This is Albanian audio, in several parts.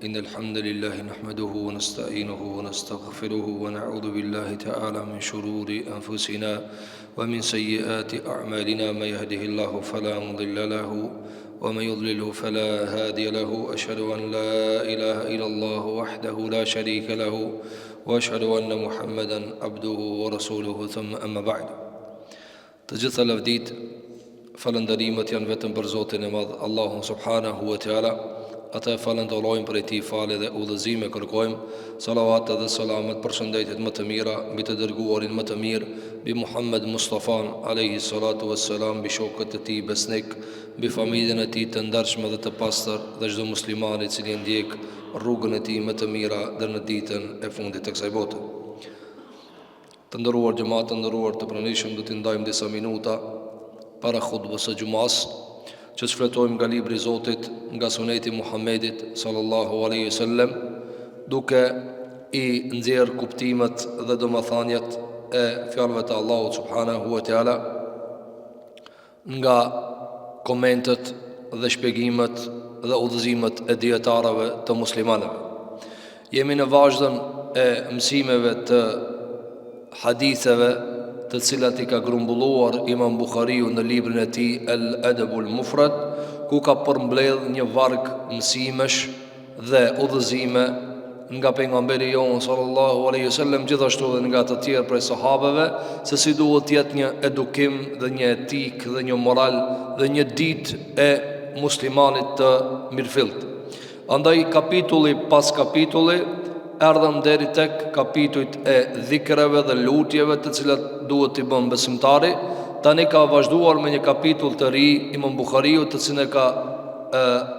إن الحمد لله نحمده ونستعينه ونستغفره ونعوذ بالله تعالى من شرور أنفسنا ومن سيئات أعمالنا. من يهده الله فلا مضل له ومن يضلله فلا هادي له. أشهد أن لا إله إلا الله وحده لا شريك له وأشهد أن محمدا عبده ورسوله. ثم أما بعد. Të gjitha lavdit, falëndërimet janë vetëm për Zotin e Madh, Allahun subhanahu wa taala. Ata falënderojmë për ti falë dhe udhëzime kërkojmë. Salavat dhe selamet për shëndetjet më të mira mbi të dërguarin më të mirë, bi Muhammed Mustafan alayhi salatu wassalam, bi shokët e tij besnik, bi familjen e tij të ndershme dhe të pastër dhe çdo musliman i cili ndjek rrugën e tij më të mira deri në ditën e fundit të kësaj bote. Të nderuar xhamat, të nderuar të pranishëm, do të ndajmë disa minuta para khutbës së xumas, që shfletojmë nga libri i Zotit, nga suneti Muhammedit sallallahu alaihi wasallam, duke i nxjerr kuptimet dhe domethëniet e fjalëve të Allahut subhanahu wa taala, nga komentet dhe shpjegimet dhe udhëzimet e dietarëve të muslimanëve. Jemi në vazhdon e mësimeve të haditheve të cilat i ka grumbulluar Imam Buhariu në librin e tij Al-Adabul Mufrad, ku ka përmbledh një varg mësimesh dhe udhëzime nga pejgamberi jon sallallahu alaihi wasallam, gjithashtu edhe nga të tjerë prej sahabeve, se si duhet të jetë një edukim dhe një etik dhe një moral dhe një ditë e muslimanit të mirëfillt. Andaj kapitulli pas kapitulli erdhëm deri tek kapitujt e dhikreve dhe lutjeve të cilat duhet t'i bën besimtari. Tani ka vazhduar me një kapitull të ri Imam Buhariu, të cilin e ka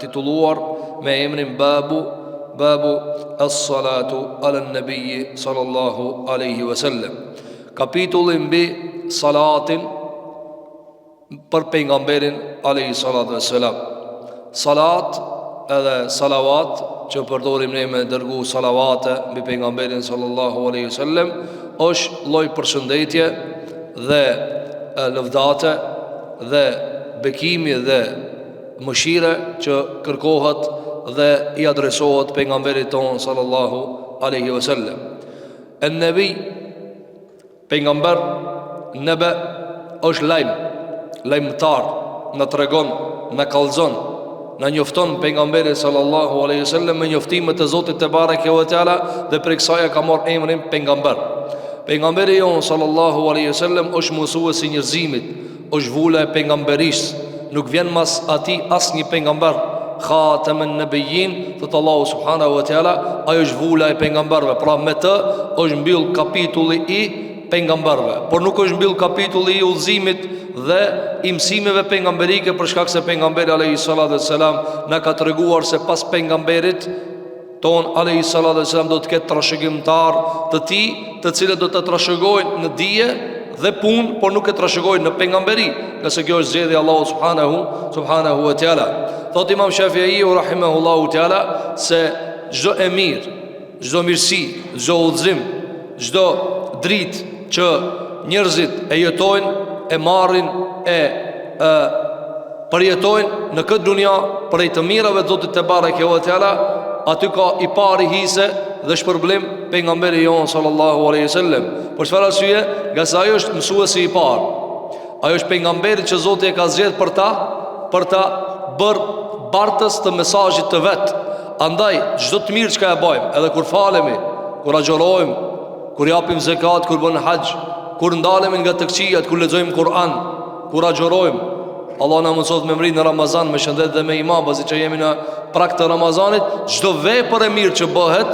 titulluar me emrin Babu as-salatu ala an-nabi sallallahu alaihi wasallam. Kapitulli mbi salatin për pejgamberin alaihi salatu wassalam. Salat edhe salavat që përdorim ne me dërgu salavate mbi pejgamberin sallallahu alaihi wasallam, është lloj përshëndetje dhe lëvdate dhe bekimi dhe mëshire që kërkohet dhe i adresohet pejgamberit ton sallallahu alaihi wasallam. En-nabi, pejgamber, nebe është lajmëtar, na tregon, na kallzon, na njofton pejgamberi sallallahu alaihi wasallam me njoftimet e Zotit te bareke ve teala, dhe për kësaj ka marrë emrin pejgamber. Pejgamberi jon sallallahu alaihi wasallam është mësuesi i njerëzimit, është vula e pejgamberisë, nuk vjen mas atij asnjë pejgamber. Khatamun nabiyyin, thot Allahu subhanahu wa taala, ai është vula e pejgamberëve, pra me të është mbyll kapitulli i pejgamberëve, por nuk është mbyll kapitulli i udhëzimit dhe i mësimeve pejgamberike, për shkak se pejgamberi alayhi salatu wassalam na ka treguar se pas pejgamberit ton alayhi salatu wassalam do të ketë trashëgimtar të tij, të cilët do të trashëgojnë në dije dhe punë, por nuk e trashëgojnë në pejgamberi, nëse kjo është zgjedhja e Allahut subhanahu wa taala. Thot Imam Shafi'i rahimahullahu taala se çdo e mirë, çdo mirësi, çdo udhëzim, çdo dritë që njerëzit e jetojnë, e marrin, e përjetojnë në këtë dunja prej të mirave të Zotit te bareke ve teala, aty ka i pari hise dhe shpërblim pejgamberi jon sallallahu alaihi wasallam. Për çfarë arsye? Nga se ai është mësuesi i parë. Ai është pejgamberi që Zoti e ka zgjedhur për ta bërë bartës të mesazhit të vet. Andaj çdo të mirë çka e bëjmë, edhe kur falemi, kur agjërojmë, kur japim zakat, kur bën haxh, kur ndalemi nga të këqijat, kur lexojmë Kur'an, kur agjërojmë, Allah na mëson me mri në Ramazan me shëndet dhe me iman, pasi që jemi në prag të Ramazanit, çdo vepër e mirë që bëhet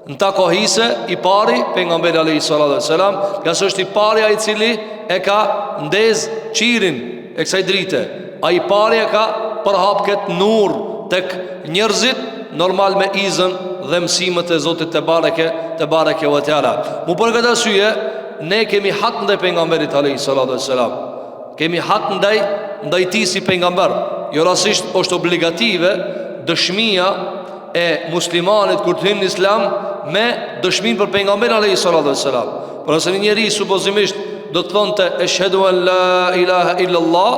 në ta ka hise i pari pejgamberi alayhi salatu wassalam, nga se është i pari ai i cili e ka ndez qirin e kësaj drite. Ai i pari e ka përhap këtë nur tek njerëzit, normal me izën dhe mësimet e Zotit te bareke ve teala. Mu për këtë arsye ne kemi hak ndaj pejgamberit alayhi salatu wassalam. Kemi hak ndaj tij si pejgamber. Jo rastisht është obligative dëshmia e muslimanit kur të hyn në Islam me dëshminë për pejgamberin alayhi salatu wassalam. Por nëse një njeri supozimisht do të thonte eshhedu an la ilaha illa Allah,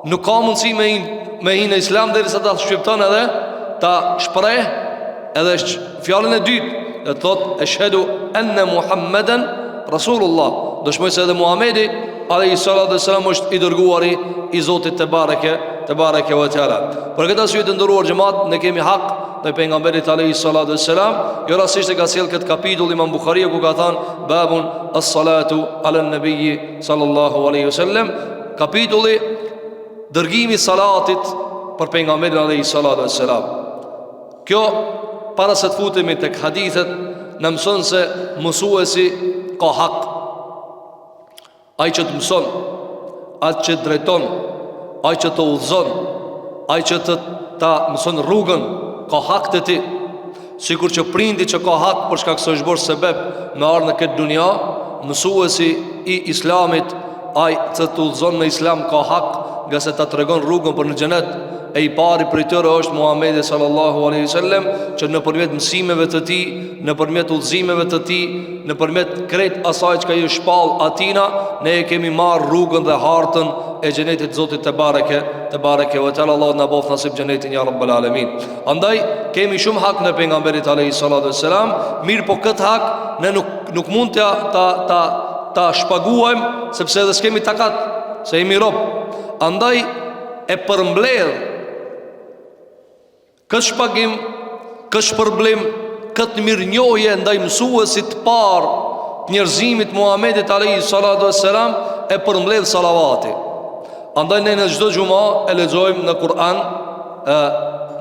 nuk ka mundësi me hinë në Islam derisa ta shqipton edhe ta shpreh edhe fjalën e dytë, dhe thot eshhedu enne Muhammeden Rasulullah, dëshmoj se edhe Muhamedi alayhi salatu wassalam është i dërguari i Zotit te bareke ve teala. Për këtë arsye të nderuar xhamat, ne kemi hak ndaj pejgamberit alayhi salatu wassalam. Jo rastisht e ka sjell këtë kapitull Imam Buhariu ku ka thënë babun as-salatu ala an-nabi sallallahu alaihi wasallam, kapitulli dërgimi salatit për pejgamberin alayhi salatu wassalam. Kjo para se të futemi tek hadithet na mëson se mësuesi ka hak. Ai që të mëson, ai që të drejton, ai që të udhëzon, ai që ta mëson rrugën, ka hak të ti. Sikur që prindi që ka hak për shkak se është bërë sebeb me ardhur në këtë dunja, mësuesi i Islamit, ai që të udhëzon në Islam ka hak, nga se ta tregon rrugën për në xhenet. E i pari për tyre është Muhamedi sallallahu alaihi wasallam, që nëpërmjet mësimeve të tij, nëpërmjet udhëzimeve të tij, nëpërmjet krejt asaj që i shpall atina, ne e kemi marr rrugën dhe hartën e xhenetit të Zotit te bareke ve teala. Allah na bof nasib xhenetin ya rabbal alamin. Andaj kemi shumë hak në pejgamberit alaihi salatu wassalam, mirë po këtë hak ne nuk mund ta shpaguajmë, sepse edhe s'kemi takat, se jemi rob. Andaj e përmbledh këtë shpagim, këtë shpërblim, këtë mirënjohje ndaj mësuesit të parë të njerëzimit Muhamedit alayhi salatu wassalam, e përmbledh salavati. Andaj ne në çdo xhumë e lexojmë në Kur'an,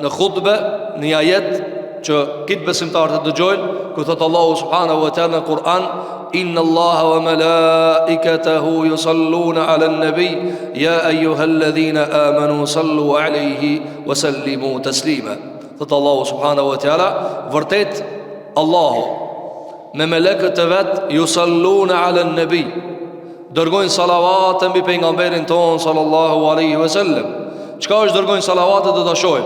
në khutbe, në një ajet që këtë besimtarë të dëgjojnë, ku thot Allahu subhanahu wa taala në Kur'an: Inna Allaha wa malaikatahu yusalluna ala an-nabi ya ayyuhalladhina amanu sallu alayhi wa sallimu taslima. Thot Allahu subhanahu wa taala, vërtet Allahu me melekët e vet yusalluna ala an-nabi, dërgojnë salavat mbi pejgamberin ton sallallahu alaihi wasallam. Çka është dërgojnë salavatet do ta shohim.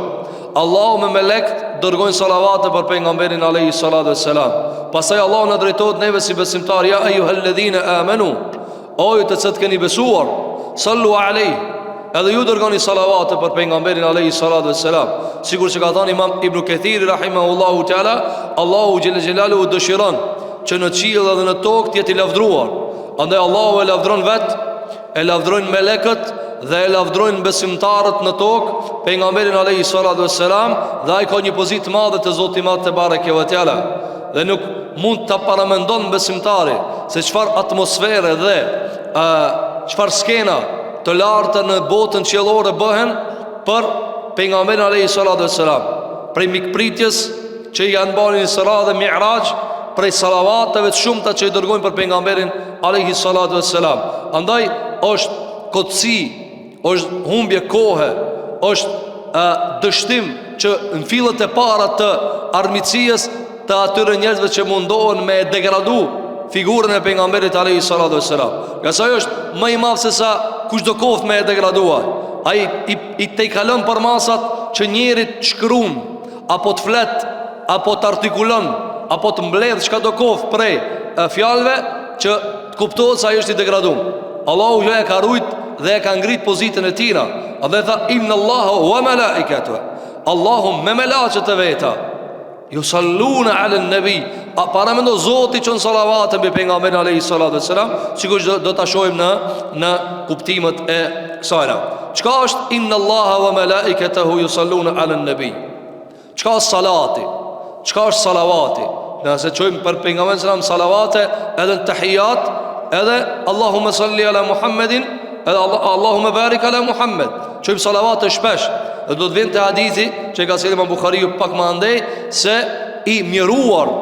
Allahu me melekët dërgojnë salavate për pejgamberin alayhi salatu wassalam. Pastaj Allahu na drejtohet neve si besimtar: ya ayyuhalladhina amanu, o ju të cilët keni besuar, sallu alayhi, edhe ju dërgoni salavate për pejgamberin alayhi salatu wassalam. Sigur që ka thënë Imam Ibn Kathir rahimahullahu taala, Allahu xhel xelalu dëshiron që në qiell dhe në tokë të jetë i lavdruar. Andaj Allahu e lavdron vet, e lavdrojnë melekët dhe e lavdrojnë besimtarët në tokë pejgamberin alayhi salatu wassalam, dhe ai ka një pozitë madhe te Zoti i Madh te bareke ve teala. Dhe nuk mund ta paramendon besimtari se çfarë atmosfere dhe çfarë skena të larta në botën qiellore bëhen për pejgamberin alayhi salatu wassalam, prej mikpritjes që janë bërë në Isra dhe Mi'raj, prej salavateve të shumta që i dërgojnë për pejgamberin alayhi salatu wassalam. Andaj është kotësi, është humbje kohe, është dështim që në fillet e para të armiqësisë të atyre njerëzve që mundohen me degradu figurën e pejgamberit alayhi salatu wassalam. Nga sa është më i madh se sa kushdo kohë me e degradua. Ai i te kalon për masat që njerit shkruan, apo të flet, apo të artikulon, apo të mbledh çka do kohë prej fjalëve që të kuptohet se ai është i degraduar. Allahu ju e ka rujt dhe e ka ngrit pozitën e tina. Dhe tha: Inna Allaha wa malaikatahu, Allahu me melaqet e veta yusalluna ala an-nabi. Para mendo Zoti çon salavate mbi pejgamberin alayhi salatu wassalam, sikur do ta shohim në kuptimet e kësaj. Çka është inna Allaha wa malaikatahu yusalluna ala an-nabi? Çka është salati? Çka është salavati? Nëse çojmë për pejgamberin sallam salavate edhe në tahiyat, edhe Allahumma salli ala Muhammedin, edhe Allahumma barik ala Muhammed. Çojmë salavate shpesh. Dhe do të vjen te hadithi që ka thënë Imam Buhariu pak më andej, se i mjeruar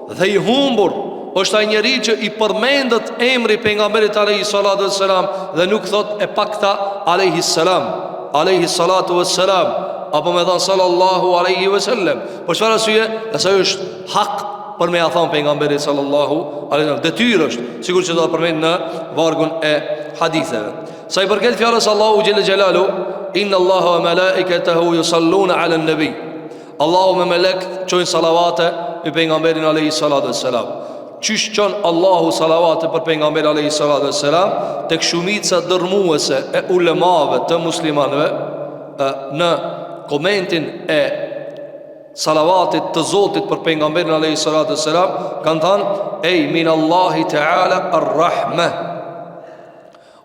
dhe i humbur është ai njeriu që i përmendet emri pejgamberit alayhi salatu wassalam dhe nuk thot e pakta alayhi salam, alayhi salatu wassalam, apo me thon sallallahu alayhi wasallam. Por çfarë arsye? Sa është hak për me ia thon pejgamberit sallallahu alayhi wasallam. Detyrë është, sigurisht që do ta përmend në vargun e haditheve. Sa i përket fjalës Allahu xhel xelalu, inna Allaha wa malaikatahu yusalluna ala an-nabi, Allahu me melek çojnë salavate për pejgamberin alayhi salatu wassalam. Qysh çon Allahu salavate për pejgamberin alayhi salatu wassalam? Tek shumica dërmuese e ulemave të muslimanëve, në komentin e salavatit të Zotit për pejgamberin alayhi salatu wassalam, kanë thënë ej min Allahi ta'ala ar-rahma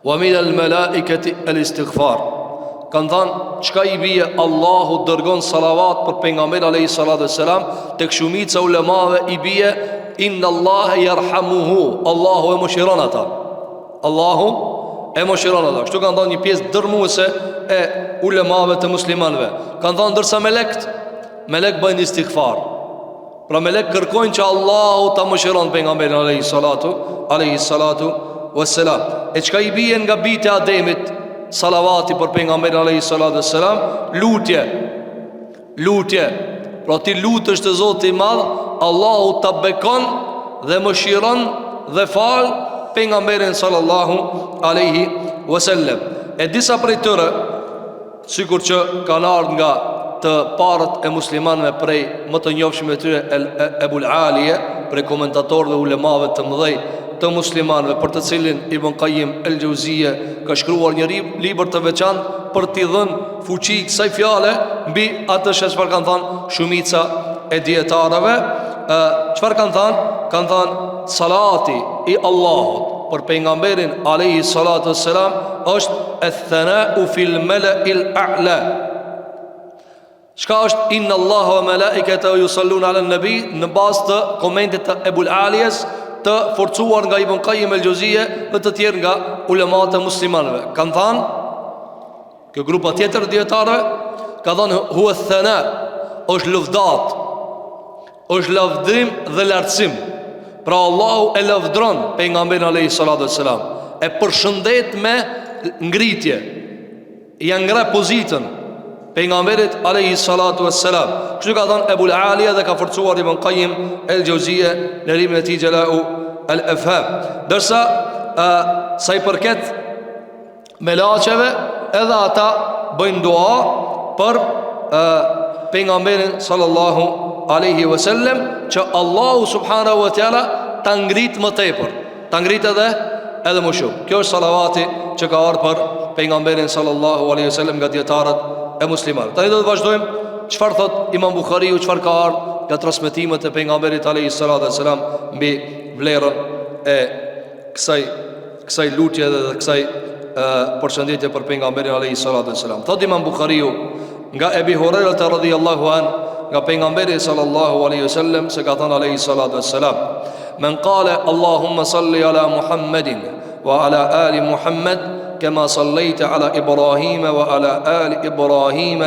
wa min al-malaikati al-istighfar. Kanë thënë çka i bie Allahu dërgon salavat për pejgamberin alayhi salatu wassalam, tek shumica ulemave i bie inna Allaha yarhamuhu, Allahu e mëshiron ata. Allahu e mëshiron ata. Kështu kanë thënë një pjesë dërmuese e ulemave të muslimanëve. Kanë thënë ndërsa melek bëjnë istighfar. Pra melek kërkojnë që Allahu ta mëshiron pejgamberin alayhi salatu wassalam. E çka i bie nga bijtë e Ademit, salavati për pejgamberin alayhi salatu wassalam, lutje. Pra ti lutesh te Zoti i Madh, Allahu ta bekon dhe mëshiron dhe fal pejgamberin sallallahu alaihi wasallam. E disa prej tyre, sikur që kanë ardhur nga të parët e muslimanëve prej më të njohshëm e tyre Ebul Aliye, prej komentatorëve ulemave të mëdhej të muslimanëve, për të cilin Ibn Qayyim el-Jauziyja ka shkruar një libër të veçantë për t'i dhënë fuqi kësaj fjale mbi atë çfarë kanë thënë shumica e dietarëve. Çfarë kanë thënë? Kanë thënë salati i Allahut për pejgamberin alayhi salatu wassalam është ath-thana'u fil mala'il a'la. Çka është inna Allaha wa malaikatahu yusalluna 'alan nabi, në bazë të komentit të Ebul Aliyes të forcuar nga Ibn Qayyim el-Jauziyja dhe të tjerë nga ulemat e muslimanëve. Kanë thënë, kjo grupa tjetër dietarëve ka thënë huwa ath-thana, është lëvdat, është lavdrim dhe lartësim. Pra Allahu e lavdron pejgamberin alayhi salatu wassalam, e përshëndet me ngritje, ja ngre pozitën pejgamberit alayhi salatu wassalam. Kështu ka thënë Ebul Aliya dhe ka forcuar Ibn Qayyim el-Jauziyja në librin e tij Jala'u al-Afham. Dërsa sa i përket melaqeve, edhe ata bëjnë dua për pejgamberin sallallahu alaihi wasallam, që Allahu subhanahu wa taala ta ngrit më tepër, ta ngrit edhe më shumë. Kjo është salavati që ka ardhur për pejgamberin sallallahu alaihi wasallam nga dietarët e muslimanëve. Tani do të vazhdojmë çfarë thot Imam Buhariu, çfarë ka ardhur nga transmetimet e pejgamberit alayhi salatu wasalam mbi vlerën e kësaj lutje dhe kësaj përshëndetje për pejgamberin alayhi salatu wasalam. Thot Imam Buhariu nga Ebi Huraira radhiyallahu an, nga pejgamberi sallallahu alaihi wasallam se ka thënë alayhi salatu wassalam, men qala Allahumma salli ala Muhammadin wa ala ali Muhammad kama sallaita ala Ibrahim wa ala ali Ibrahim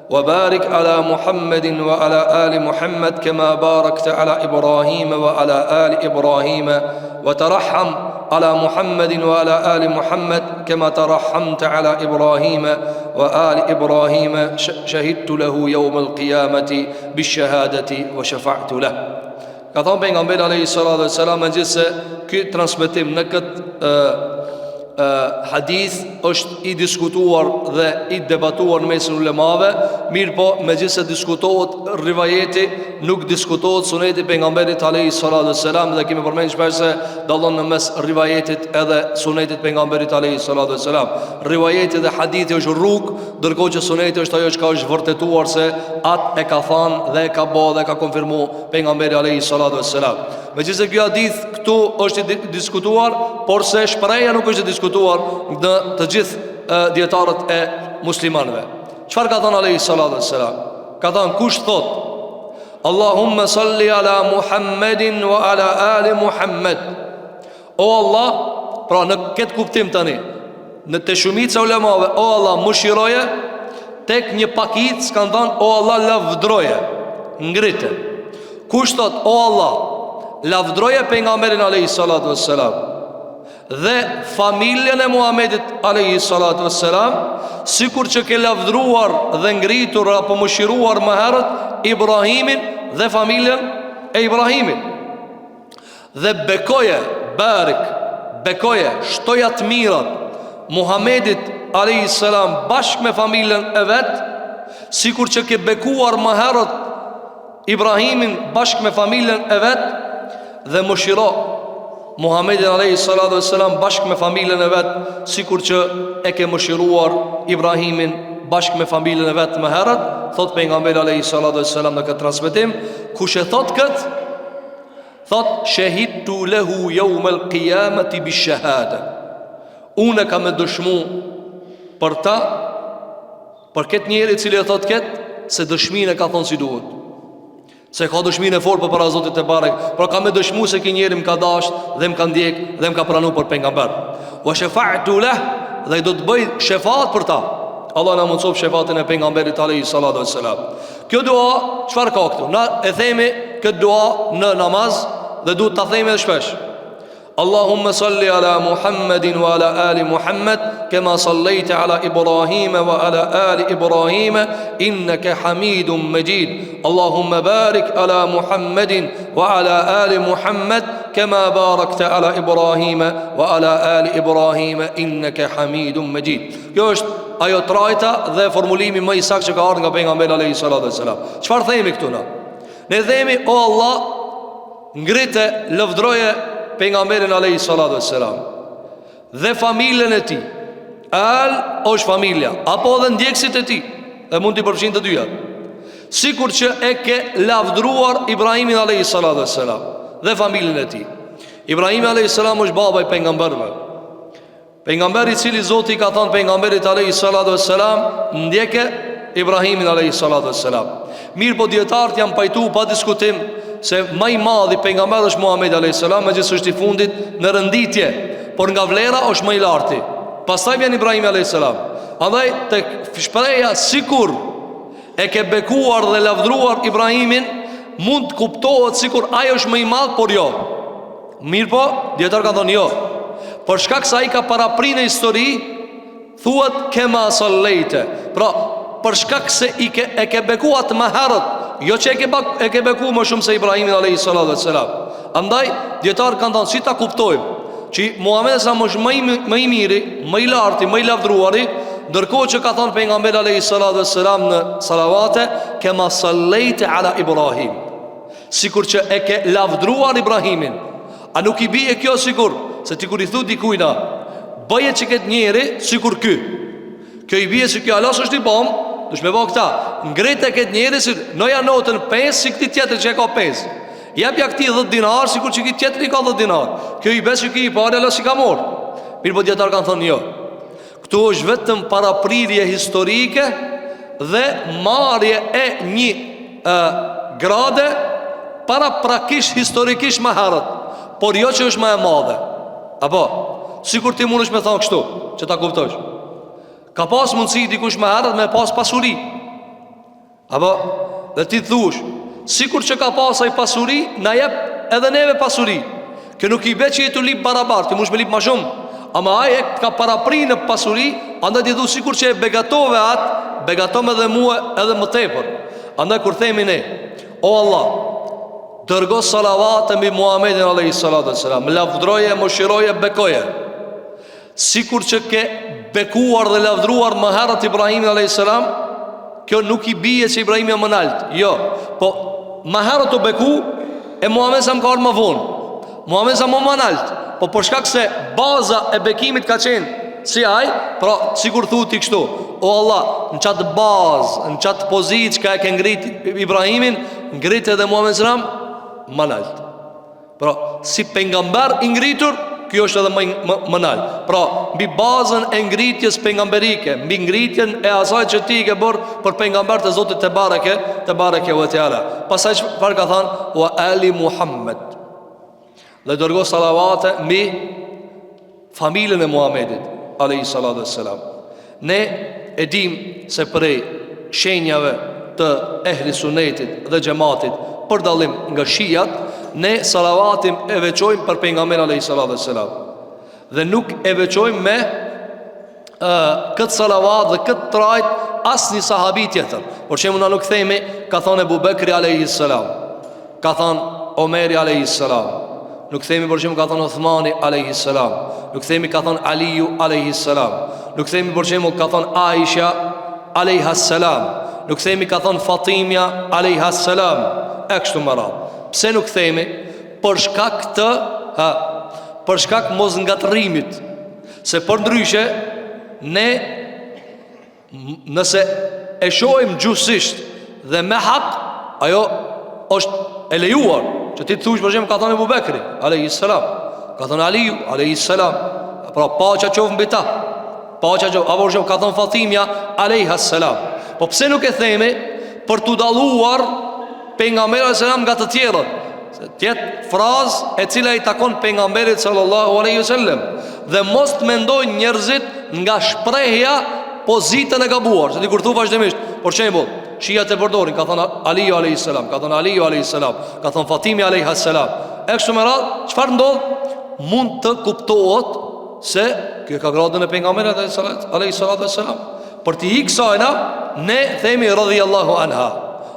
wa barik ala Muhammadin wa ala ali Muhammad kama barakta ala Ibrahim wa ala ali Ibrahim wa tarahham ala Muhammadin wa ala ali Muhammad kama tarahhamta ala Ibrahim wa ali Ibrahim shahidtu lahu yawm al-qiyamati bish-shahadati wa shafa'tu lahu. Ka thonë pejgamberi alayhi salatu wassalam, megjithse ky transmetim në këtë hadith është i diskutuar dhe i debatuar në mesin ulemave, mirë po megjithse diskutohet rivajeti, nuk diskutohet suneti pejgamberit alayhi salatu wassalam, dhe kemi përmendur shpesh se dallon në mes rivajetit edhe sunetit pejgamberit alayhi salatu wassalam. Rivajeti dhe hadithi është rrugë, ndërkohë që suneti është ajo që është vërtetuar se atë e ka thënë dhe e ka bërë dhe ka konfirmuar pejgamberi alayhi salatu wassalam. Megjithse ky hadith këtu është i diskutuar, por se shpreha nuk është e diskutuar në të gjithë dietarët e muslimanëve. Çfarë ka thënë alayhi salatu wassalam? Ka thënë kush thot Allahumma salli ala Muhammedin wa ala ali Muhammed, o Allah, pra në këtë kuptim tani, në të shumica ulemave, o Allah mëshiroje, tek një pakicë kanë thënë o Allah lavdroje, ngrite. Kush thot o Allah lavdroje pejgamberin alayhi salatu wassalam dhe familjen e Muhamedit alayhi salatu wassalam, sikur që ke lavdruar dhe ngritur apo mëshiruar më herët Ibrahimin dhe familjen e Ibrahimit, dhe bekoje, barik, bekoje, shtoja të mirat Muhamedit alayhi salam bashkë me familjen e vet, sikur që ke bekuar më herët Ibrahimin bashkë me familjen e vet, dhe mëshiro Muhammedin alayhi salatu wassalam bashkë me familjen e vet, sikur që e ke mëshiruar Ibrahimin bashkë me familjen e vet më herët, thot pejgamberi alayhi salatu wassalam në këtë transmetim, kush e thot kët, thot shahidtu lahu yawm al-qiyamati bi-shahada. Unë kam dëshmu për ta, për këtë njeri i cili e thot kët, se dëshminë e ka thonë si duhet. Se ka dëshminë e fortë për para Zotit te barek, por ka me dëshmu se ky njeri më ka dashur dhe më ka ndjek dhe më ka pranuar për pejgamber. Wa shafa'tu lahu, dhe do të bëj shefat për ta. Allah na mundsof shefatin e pejgamberit alayhi salatu wassalam. Kjo dua çfarë ka këtu? Na e themi këtë dua në namaz dhe duhet ta themi edhe shpesh. Allahumma salli ala Muhammedin wa ala ali Muhammed kama sallaita ala Ibrahim wa ala ali Ibrahim innaka Hamidum Majid. Allahumma barik ala Muhammedin wa ala ali Muhammed kama barakta ala Ibrahim wa ala ali Ibrahim innaka Hamidum Majid. Kjo është ajo trajta dhe formulimi më i saktë që ka ardhur nga pejgamberi alayhi salatu wassalam. Çfarë themi këtu na? Ne themi o Allah, ngrite, lëvdroje pejgamberin alayhi salatu wassalam dhe familjen e tij. Al është familja apo edhe ndjekësit e tij, e mund t'i përfshin të dyja. Sikur që e ke lavdruar Ibrahimin alayhi salatu wassalam dhe familjen e tij. Ibrahimi alayhi salam është baba i pejgamberëve. Pejgamberi i cili Zoti ka thënë pejgamberit alayhi salatu wassalam, ndjeke Ibrahimin alayhi salatu wassalam. Mirë, po dietarët janë pajtu pa diskutim se më i madh i pejgamberit është Muhamedi alayhi salam, megjithëse është i fundit në rënditje, por nga vlera është më i larti. Pastaj vjen Ibrahimi alayhi salam. Andaj tek shpreha sikur e ke bekuar dhe lavdruar Ibrahimin, mund të kuptohet sikur ai është më i madh, por jo. Mirë, po dietar ka thonë jo. Por shkak se ai ka parapri në histori, thuhet kema sallaite. Pra, për shkak se e ke bekuar më herët, jo që e ke beku më shumë se Ibrahimin alayhi salatu wassalam. Andaj dietar kanë thënë si ta kuptojmë që Muhamedi sa më më i miri, më i larti, më i lavdruari, ndërkohë që ka thënë pejgamberi alayhi salatu wassalam në salavate kema sallaite ala Ibrahim, sikur që e ke lavdruar Ibrahimin. A nuk i bie kjo sikur se ti kur i thu dikujna bëje që këtë njeri sikur ky, kjo i bie se kjo alas është i bom, dush me bëj këta, ngrete këtë njeri si noja notën 5 si këti tjetër që e ka 5, jepja këti 10 dinar sikur që këti tjetër i ka 10 dinar. Kjo i besë që këti i pare alas i ka mor. Mirë, po djetarë kanë thënë jo, këtu është vetëm paraprirje historike dhe marje e një grade para prakish historikish më herët, por jo që është më e madhe. Apo, sikur ti mund është me thonë kështu, që ta kuptosh. Ka pas mundësi dikush më herët me pas pasuri. Apo, dhe ti thush, sikur që ka pas ai pasuri, na jep edhe neve pasuri. Kjo nuk i be që jetu lip barabar, ti mush me lip ma shumë. Ama ai e ka parapri në pasuri, andaj ti thu sikur që e begatove atë, begatome dhe mua edhe më tepër. Andaj kur themi ne, o Allah, dërgo salavate mbi Muhamedit alayhi salatu wassalam, lavdroje, mëshiroje, bekoje, sikur që ke bekuar dhe lavdruar më herët Ibrahimin alayhi salam. Kjo nuk i bie se Ibrahimi është më lart. Jo, po më herët të beku e Muhamedi sa më ka ardhur më vonë. Muhamedi sa më lart, po për shkak se baza e bekimit ka qenë si ai, pra sikur thuti kështu, o Allah, në qatë bazë, në qatë pozitë që e ke ngrit Ibrahimin, ngrit edhe Muhamedi sallam më lart. Pra, si pejgamber i ngritur, kjo është edhe më lart. Pra, mbi bazën e ngritjes pejgamberike, mbi ngritjen e asaj që ti ke bërë për pejgambert e Zotit te bareke ve teala. Pastaj çfarë ka thënë? Wa ali Muhammed. Dhe dërgo salavate mbi familjen e Muhamedit alayhi salatu wassalam. Ne e dim se prej shenjave të ehli sunetit dhe xhamatit për dallim nga shijat, ne salavatim e veçojmë për pejgamberin alayhi salatu wassalam. Dhe nuk e veçojmë me këtë salavat dhe këtë trajt asnjë sahabi tjetër. Por çemu na nuk themi ka thënë Abu Bekri alayhi salam, ka thënë Omeri alayhi salam, nuk themi por çemu ka thënë Uthmani alayhi salam, nuk themi ka thënë Aliu alayhi salam, nuk themi por çemu ka thënë Aisha alayha salam, nuk themi ka thënë Fatimia alayha salam, e kështu me radhë. Pse nuk themi? Për shkak të për shkak mos ngatërrimit. Se për ndryshe ne nëse e shohim gjusisht dhe me hak, ajo është e lejuar. Që ti të thush për shembull ka thënë Abu Bekri alayhis salam, ka thënë Aliu alayhis salam, pra paqja qoftë mbi ta. Paqja qoftë, apo për shembull ka thënë Fatimja alayhas salam. Po pse nuk e themi për t'u dalluar pejgamberit alayhis salam nga të tjerët? Se tjetë frazë e cila i takon pejgamberit sallallahu alaihi wasallam, dhe mos të mendojnë njerëzit nga shprehja pozitën e gabuar. Se ti kur thu vazhdimisht, për shembull, shijat e përdorin, ka thënë Aliu alayhis salam, ka thënë Aliu alayhis salam, ka thënë Fatimi alayhas salam. E kështu me radhë, çfarë ndodh? Mund të kuptohet se kjo ka gradën e pejgamberit alayhis salam. Për të ikë kësajna, ne themi radhiyallahu anha,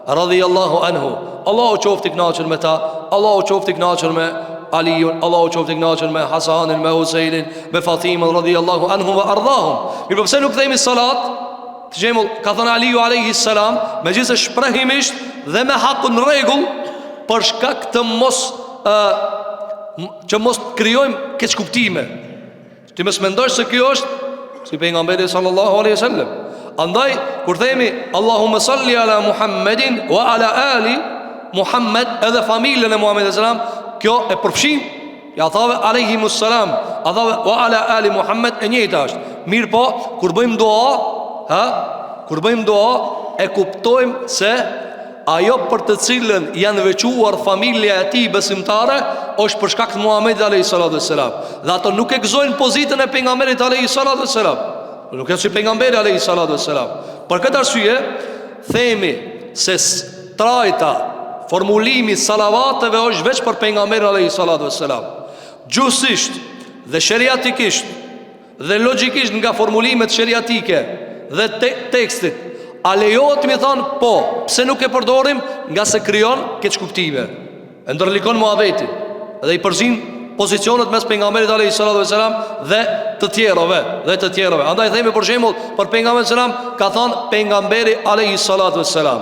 radhiyallahu anhu. Allahu qoftë i kënaqur me ta, Allahu qoftë i kënaqur me Aliun, Allahu qoftë i kënaqur me Hasanin, me Husejnin, me Fatimën radhiyallahu anhum wa ardhahum. Mirë, pse nuk themi salat? Të shembull, ka thënë Aliu alayhis salam, megjithëse shprehimisht dhe me hakun rregull, për shkak të që mos krijojmë keq kuptime. Ti mos mendosh se kjo është si pejgamberi sallallahu alaihi wasallam. Andaj kur themi Allahumma salli ala Muhammedin wa ala ali Muhammed, edhe familjen e Muhamedit sallallahu alaihi wasallam, kjo e përfshin. Ja thave alayhimus salam, a thave wa ala ali Muhammed, e njëjta është. Mirë po, kur bëjmë dua, kur bëjmë dua, e kuptojmë se ajo për të cilën janë veçuar familja e tij besimtare është për shkak të Muhamedit alayhi salatu wassalam. Dhe ato nuk e gëzojnë pozitën e pejgamberit alayhi salatu wassalam. Nuk është si pejgamberi alayhi salatu wassalam. Për këtë arsye themi se trajta, formulimi salavateve është veç për pejgamberin alayhi salatu wassalam. Gjusisht dhe sheriatikisht dhe logjikisht nga formulimet sheriatike dhe tekstit, a lejohet mi thonë po, pse nuk e përdorim? Nga se krijon keq kuptime, e ndërlikon muhabetin dhe i përzin pozicionet mes pejgamberit alayhi salatu wassalam dhe të tjerave. Andaj themi për shembull për pejgamberin sallam, ka thënë pejgamberi alayhi salatu wassalam.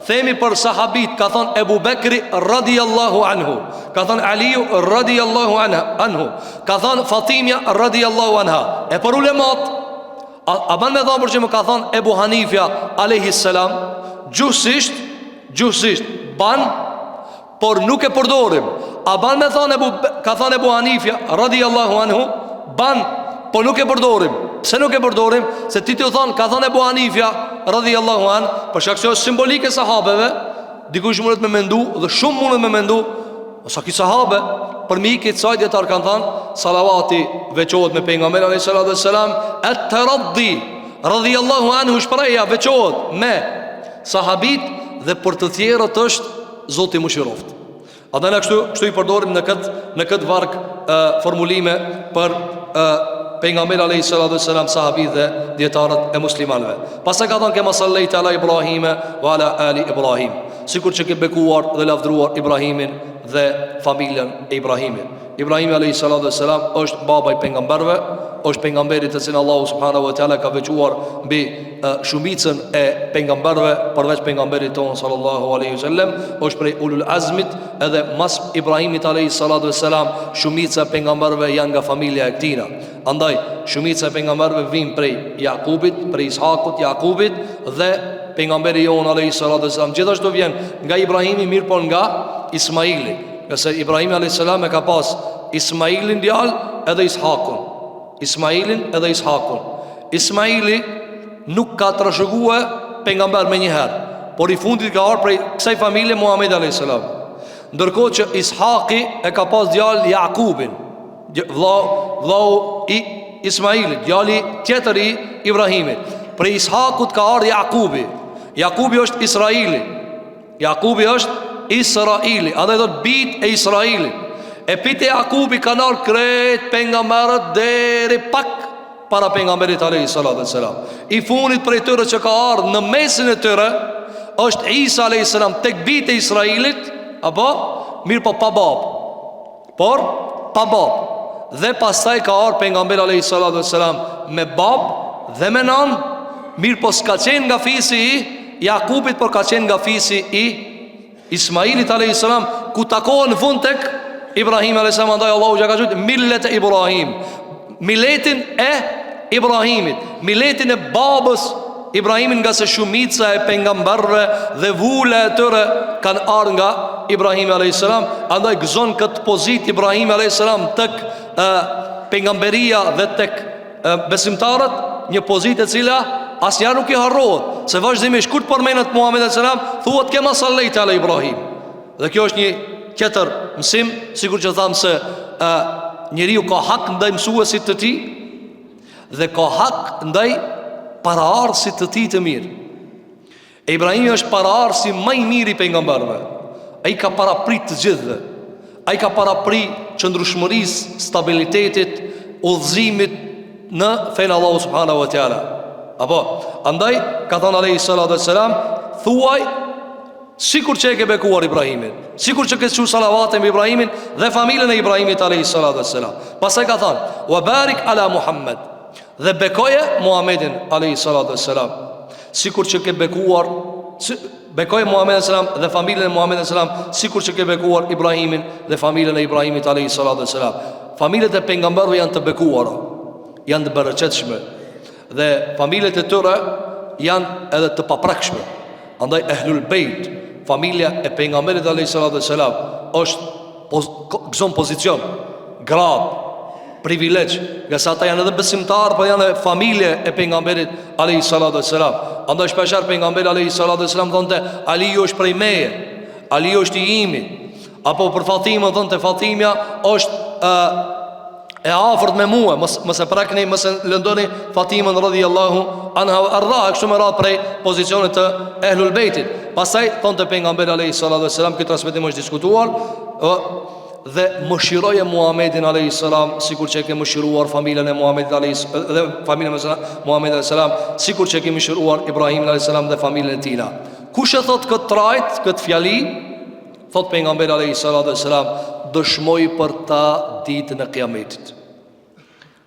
Themi për sahabit, ka thënë Ebu Bekri radhiyallahu anhu, ka thënë Aliu radhiyallahu anhu, ka thënë Fatimja radhiyallahu anha. E për ulemat, a ban me thonë për që më ka thonë Ebu Hanifja alayhis salam, gjusisht ban, por nuk e përdorim. A ban me thonë ka thonë Ebu Hanifja radhiyallahu anhu, ban, por nuk e përdorim. Pse nuk e përdorim? Se ti të thonë, ka thonë Ebu Hanifja radhiyallahu anhu, për shkak se është simbolike sahabeve, dikush mundet me mendu, dhe shumë mundet me mendu, sa ki sahabe, për mi këtë sajt jetar kanë thanë, salavati veqohet me pejgamberin alayhi salatu wassalam, at-taraddi radhiyallahu anhu shpreja veqohet me sahabit, dhe për të tjerët është Zoti mëshiroft. A dhe në kështu i përdorim në këtë varg formulime për pejgamberi alayhi salatu wassalam, sahabit dhe dietarët e muslimanëve. Pastaj ka thënë kema sallaita ala Ibrahime wa ala ali Ibrahim, sikur që ke bekuar dhe lavdruar Ibrahimin dhe familjen e Ibrahimit. Ibrahimi alayhi salatu wassalam është baba i pejgamberëve, është pejgamberi të cilin Allahu subhanahu wa taala ka veçuar mbi shumicën e pejgamberëve, përveç pejgamberit ton sallallahu alaihi wasallam, është prej ulul azmit, edhe mas Ibrahimit alayhi salatu wassalam shumica e pejgamberëve janë nga familja e këtina. Andaj shumica e pejgamberëve vijnë prej Jakubit, prej Ishakut, Jakubit, dhe pejgamberi jon alayhi salatu wassalam gjithashtu vjen nga Ibrahimi, mirë po nga Ismaili. Nëse Ibrahimi alayhis salam e ka pas Ismailin djal edhe Ishakun. Ismaili nuk ka trashëguar pejgamber më një herë, por i fundit ka ardhur prej kësaj familje Muhamedi alayhis salam. Ndërkohë që Ishaki e ka pas djal Jakubin, vllau i Ismailit, djali tjetër i Ibrahimit. Prej Ishakut ka ardhur Jakubi. Jakubi është Israili. A dhe do të bit e Israili. E pite Jakubi kanë ardhur krejt pejgamberët deri pak para pejgamberit alayhi salatu wassalam. I funit prej tyre që ka ardhur në mesin e tyre është Isa alayhi salam, tek bit e Israilit, apo mirë po pa bab. Dhe pastaj ka ardhur pejgamberi alayhi salatu wassalam me bab dhe me nan, mirë po s'ka qenë nga fisi i Jakubit, por ka qenë nga fisi i Ismailit alayhi salam, ku takohen në fund tek Ibrahim alayhi salam. Andaj Allahu ja ka thënë millet e Ibrahim, milletin e Ibrahimit, milletin e babës Ibrahimin nga se shumica e pejgamberëve dhe vula e tyre kanë ardhur nga Ibrahimi a.s. Andaj gëzon këtë pozitë Ibrahimi a.s. tek pejgamberia dhe tek besimtarët, një pozitë e cila asnjëherë nuk i harrohet, se vazhdimisht kur përmendet Muhamedi a.s. thuhet kema sallejta ala Ibrahim. Dhe kjo është një tjetër mësim, sikur që thamë se njeriu ka hak ndaj mësuesit të tij dhe ka hak ndaj paraardhësit të tij të mirë. E Ibrahimi është paraardhësi më i miri i pejgamberëve. Ai ka paraprit të gjithëve. Ai ka paraprit qëndrueshmërisë, stabilitetit, udhëzimit në fen Allahu subhanahu wa taala. Apo andaj ka thënë alayhi salatu wassalam, thuaj sikur që e ke bekuar Ibrahimin, sikur që ke thënë salavate mbi Ibrahimin dhe familjen e Ibrahimit alayhi salatu wassalam. Pastaj ka thënë wa barik ala Muhammad, dhe bekoje Muhammedin alayhi salatu wassalam, sikur që ke bekuar bekoje Muhammedin sallam dhe familjen e Muhammedin sallam, sikur që ke bekuar Ibrahimin dhe familjen e Ibrahimit alayhi salatu wassalam. Familjet e pejgamberëve janë të bekuara, janë të bereqetshme, dhe familjet e tyre janë edhe të paprakshme. Andaj Ehlul Bejt, familja e pejgamberit alayhi salatu wassalam, është gëzon pozicion, grad, privilegj, nga sa ata janë edhe besimtar, por janë familje e pejgamberit alayhi salatu wassalam. Andaj shpeshherë pejgamberi alayhi salatu wassalam thonte Aliu është prej meje, Aliu është i imi. Apo për Fatimën thonte Fatimja është e afërt me mua, mos e prekni, mos e lëndoni Fatimën radhiyallahu anha arda, kështu më radh prej pozicionit të Ehlul Bejtit. Pastaj thonte pejgamberi alayhi salatu wassalam, këtë transmetim është diskutuar, dhe mëshiroje Muhammedin alayhi salam sikur që e ke mëshiruar familjen e Muhammedit alayhi dhe familjen e Muhammedit alayhi salam, sikur që e ke mëshiruar Ibrahimin alayhi salam dhe familjen e tij. Kush e thot këtë trajt, këtë fjali, thot pejgamberi alayhi salatu wassalam, dëshmoj për ta ditën e Kiametit.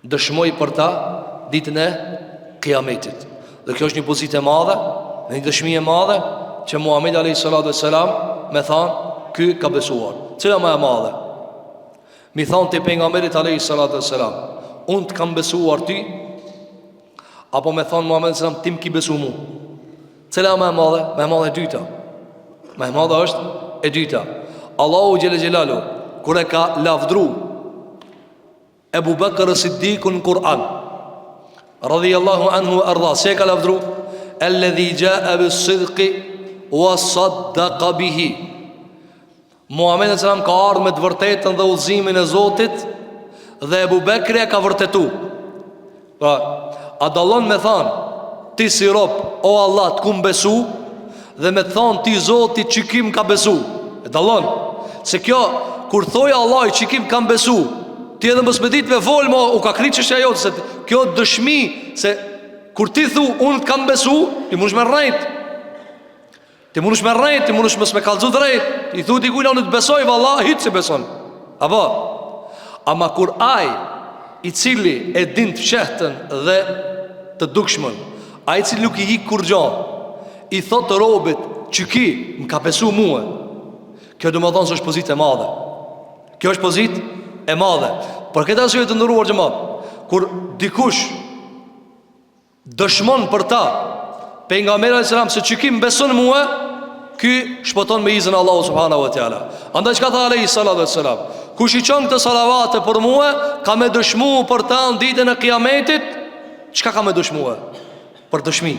Dëshmoj për ta ditën e Kiametit. Dhe kjo është një pozitë e madhe, një dëshmi e madhe që Muhammedi alayhi salatu wassalam me thanë, ky ka besuar. Cila më e madhe? Mi thonë të pejgamberit alayhi salatu wassalam, unë të kam besuar ty, apo me thonë Muhamedi sallam, tim ki besu mu. Cila më e madhe? Më e madhe e dyta. Më e madhe është e dyta. Allahu xhelle xhelalu kur e ka lavdru Ebu Bekr Siddiqun Kur'an radhiyallahu anhu arda, se ka lavdru alladhi jaa bis-sidqi wa saddaqa bihi. Muhamedi sallam ka ardhur me të vërtetën dhe udhëzimin e Zotit, dhe Ebu Bekri e ka vërtetu. Pra, a dallon me thanë ti si rob, o Allah, të kum besu, dhe me thanë ti Zotit që kim ka besu? E dallon. Se kjo, kur thoi Allah që kim kam besu, ti edhe mos me dit me volmo, u ka kri çështja jote, se kjo dëshmi, se kur ti thu unë të kam besu, ti mundesh me rrejt. Ti mundesh me rrejt, ti mundesh mos me kallzu drejt. I thu dikujt unë të besoj, vallahi hiç se beson. Apo, ama kur ai i cili e din të fshehtën dhe të dukshmën, ai i cili nuk i hik kur gjë, i thot të robit që ki më ka besu mua, kjo do më thonë se është pozitë e madhe. Kjo është pozitë e madhe. Për këtë arsye të nderuar xhamat, kur dikush dëshmon për ta pejgamberi alayhis salam se që ki më beson mua, ky shpëton me izin Allahu subhanahu wa taala. Andaj çka tha alayhis salam, kush i çon këtë salavate për mua, ka me dëshmu për ta në ditën e Kiametit. Çka ka me dëshmua? Për dëshmi.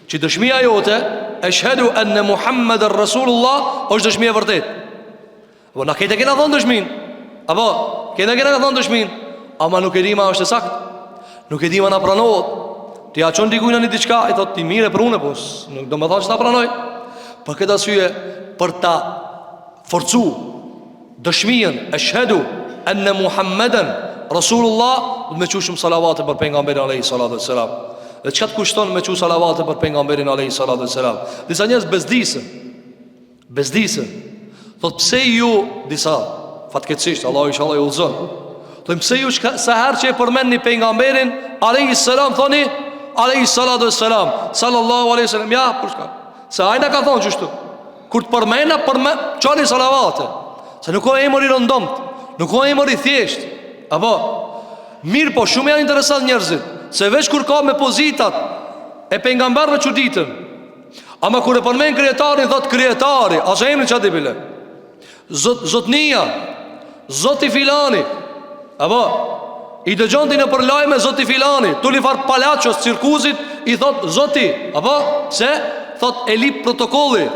Që dëshmia jote, eshhedu enne Muhammeden Rasulullah, është dëshmi e vërtet. Apo na kete kena thonë dëshmin, apo kena thonë dëshmin, ama nuk e di ma është e sakt, nuk e di ma na pranohet. Ti a qon dikujna një diçka, i thot ti mire për une, po nuk do më thonë që ta pranoj. Për këtë arsye, për ta forcu dëshmien, eshhedu enne Muhammeden Rasulullah, dhe me që shumë salavate për pejgamberin alayhi salatu wassalam. Dhe çka të kushton me që salavate për pejgamberin alayhi salatu wassalam? Disa njerëz bezdisën. Thot pse ju, disa fatkeqësisht, Allahu inshallah ju udhëzon. Thot pse ju sa herë që e përmendni pejgamberin alayhi salam, thoni alayhi salatu wassalam, sallallahu alaihi wasallam, ja, për çka? Se ai na ka thonë çështu. Kur të përmenda, çoni salavate. Se nuk ka emër i rëndomt, nuk ka emër i thjesht. Apo mirë, po shumë janë interesant njerëzit, se veç kur ka me pozitat e pejgamberëve çuditën. Ama kur e përmend krijetarin, thot krijetari, asë emrin çfarë bile. Zotnia, Zoti filani. Apo i dëgjon ti në përlajme Zoti filani, tuli far palaços cirkuzit, i thot Zoti, apo se thot e lip protokolli.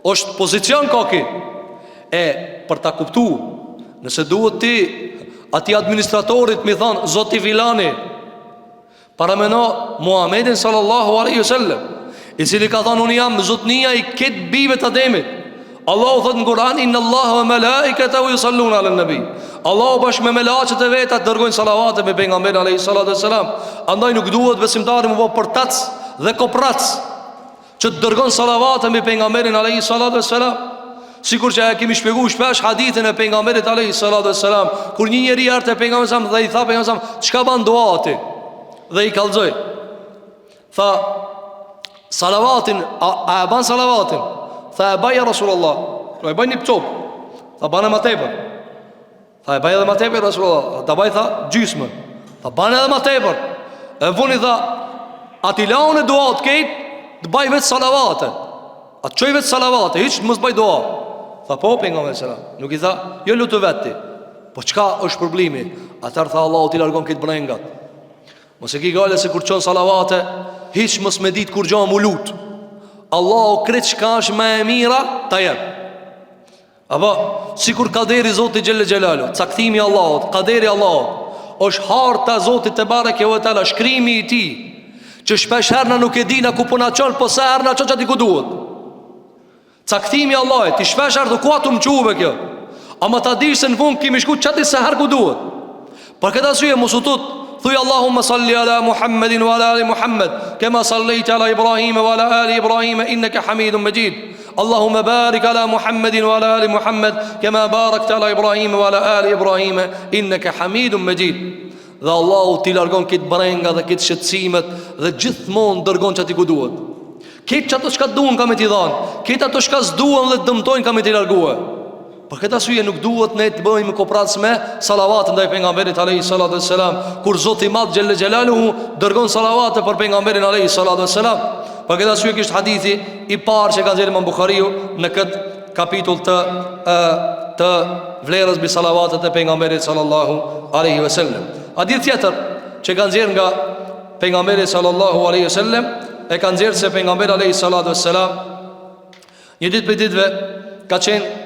Është pozicion koki. E për ta kuptuar, nëse duhet ti ati administratorit mi thon Zoti filani, parameno Muhammedin sallallahu alaihi wasallam, i cili ka thonë unë jam zotnia i këtë bive të Ademit. Allahu thot në Kur'an inna Allaha wa malaikatahu yusalluna ala nabi. Allahu bashkë me melaqet e veta dërgojnë salavate me pejgamberin alayhi salatu wassalam. Andaj nuk duhet besimtari më bë përtac dhe koprac që të dërgon salavate me pejgamberin alayhi salatu wassalam. Sikur që kemi shpjeguar shpesh hadithin e pejgamberit alayhi salatu wassalam, kur një njeri ardhi te pejgamberi dhe i tha pejgamberit çka ban dua ti, dhe i kallzoi. Tha salavatin, a ban salavatin? Tha e baja Rasulullah. Tha e baj një pëcop. Tha banë ma tepër. Tha e baj edhe ma tepër Rasulullah. Ta baj tha gjysmën. Tha banë edhe ma tepër. E në funi tha ati laun e duat kejt, të baj vetë salavate. A të qoj vetë salavate, hiç mësë baj dua. Tha po pejgamberi selam. Nuk i tha jo lutu vetë ti. Po çka është problemi? Atër tha Allahu ti largon këtë brengat. Mos e ki gale se kur qon salavate, hiç mos me dit kur gjo mu lut. Allahu kretë qka është me e mira, ta jep. Apo, si kur kaderi Zotit Gjelle Gjelalu, caktimi Allahot, kaderi Allahot, është harta Zotit të bareke ve teala, shkrimi i ti, që shpesh herna nuk e dina ku puna qënë, po se herna qënë që ati ku duhet. Caktimi Allahot, ti shpesh herë ku atu më quve kjo. Ama ta di se në fund kimi shku qëti se herë ku duhet. Për këtë asyje musutut, thuj Allahumma salli ala Muhammedin wa ala ali Muhammed, kema sallejt ala Ibrahim wa ala ali Ibrahim, inneke hamidun majid. Allahumma barik ala Muhammedin wa ala ali Muhammed, kema barakta ala Ibrahim wa ala ali Ibrahim, inneke hamidun majid. Dhe Allahu ti largon këtë brenga dhe këtë shëtsimet, dhe gjithmonë dërgon që ati ku duhet. Këtë që ato shka duen kam e ti dhanë, këtë ato shka s'duen dhe dëmtojnë kam e ti largue. Për këtë asyje nuk duhet ne të bëjmë kopratës me salavat ndaj pejgamberit alayhi salatu wassalam, kur Zoti i Madh Gjelle Gjelaluhu dërgon salavate për pejgamberin alayhi salatu wassalam. Për këtë asyje kishte hadithi i parë që ka nxjerrë Imam Buhariu në këtë kapitull të vlerës mbi salavatet e pejgamberit sallallahu alaihi wasallam. Hadith tjetër që ka nxjerrë nga pejgamberi sallallahu alaihi wasallam e ka nxjerrë se pejgamberi alayhi salatu wassalam një ditë për ditëve ka qenë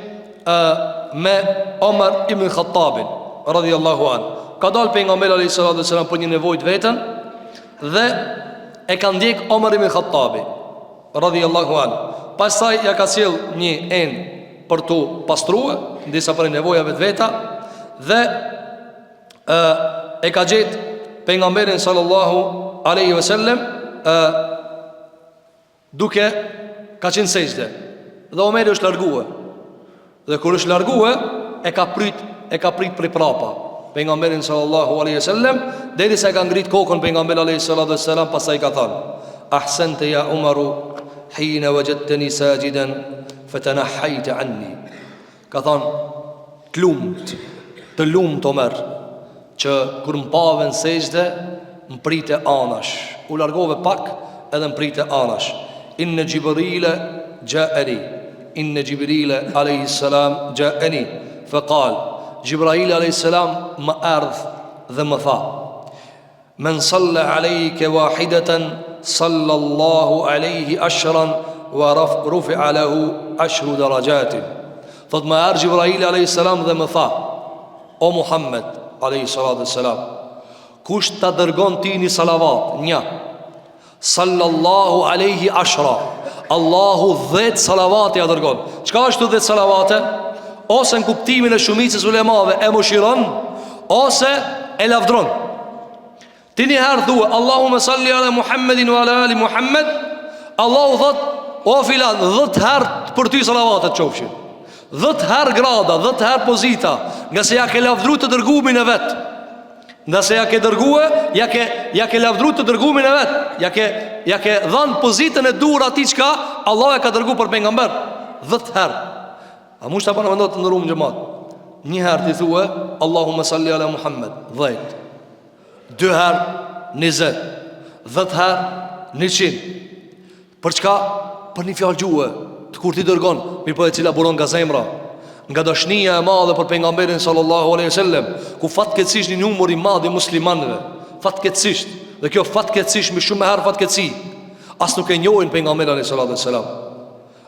me Omar ibn Khattabin radhiyallahu an. Ka dal pejgamberi alayhi salatu wasallam për një nevojë vetën dhe e ka ndjek Omar ibn Khattabi radhiyallahu an. Pastaj ja ka sjell një enë për tu pastruar disa për nevojave të veta dhe e ka gjet pejgamberin sallallahu alaihi wasallam duke ka qenë sejdë. Dhe Omeri është larguar. Dhe kur është largue, e ka prit prej prapa pejgamberin sallallahu alaihi wasallam, derisa e ka ngrit kokën pejgamberi alaihi salatu wasallam, pastaj ka thënë: "Ahsanta ya Umaru hina wajadtani sajidan fatanahayta anni." Ka thënë: "Të lumt Omer, që kur më pave në sejdë, më prite anash. U largove pak edhe më prite anash. Inna Jibrila ja'ani." Inne Gjibrile a.s. Gja'eni Fëkal Gjibrail a.s. më ardh dhe më tha: Men salla alejke wahidatan sallallahu alejhi ashran wa rufi'a lahu ashru darajatin. Thot më ardh Gjibrail a.s. dhe më tha: O Muhammed a.s. Kush ta dërgon ti një salavat, një sallallahu alejhi ashra, Allahu 10 salavate ja dërgon. Çka është 10 salavate? Ose në kuptimin e shumicës ulemave e mëshiron, ose e lavdron. Ti një herë thua Allahumma salli ala Muhammedin wa ala ali Muhammed, Allahu thot: o filan, 10 herë për ty salavate të qofshin, 10 herë grada, 10 herë pozita, nga se ja ke lavdru të dërgumin e vet. Nga se ja ke dërgue, ja ke lavdru të dërgumin e vet, ja ke dhanë pozitën e dur ati qka Allah e ka dërgu për pejgamber 10 herë. A mu shta pa në vendot të ndërumë në gjëmat. Një herë ti thue Allahumma salli ala Muhammed 10, 2 herë 20, 10 herë 100. Për çka? Për një fjalë gjuhë, të kur ti dërgon, mirë po e cila buron nga zemra, nga dashnia e madhe për pejgamberin sallallahu alaihi wasallam, ku fatkeqësisht një numër i madh i muslimanëve, fatkeqësisht, dhe kjo fatkeqësisht më shumë herë fatkeqësi, as nuk e njohin pejgamberin sallallahu alaihi wasallam,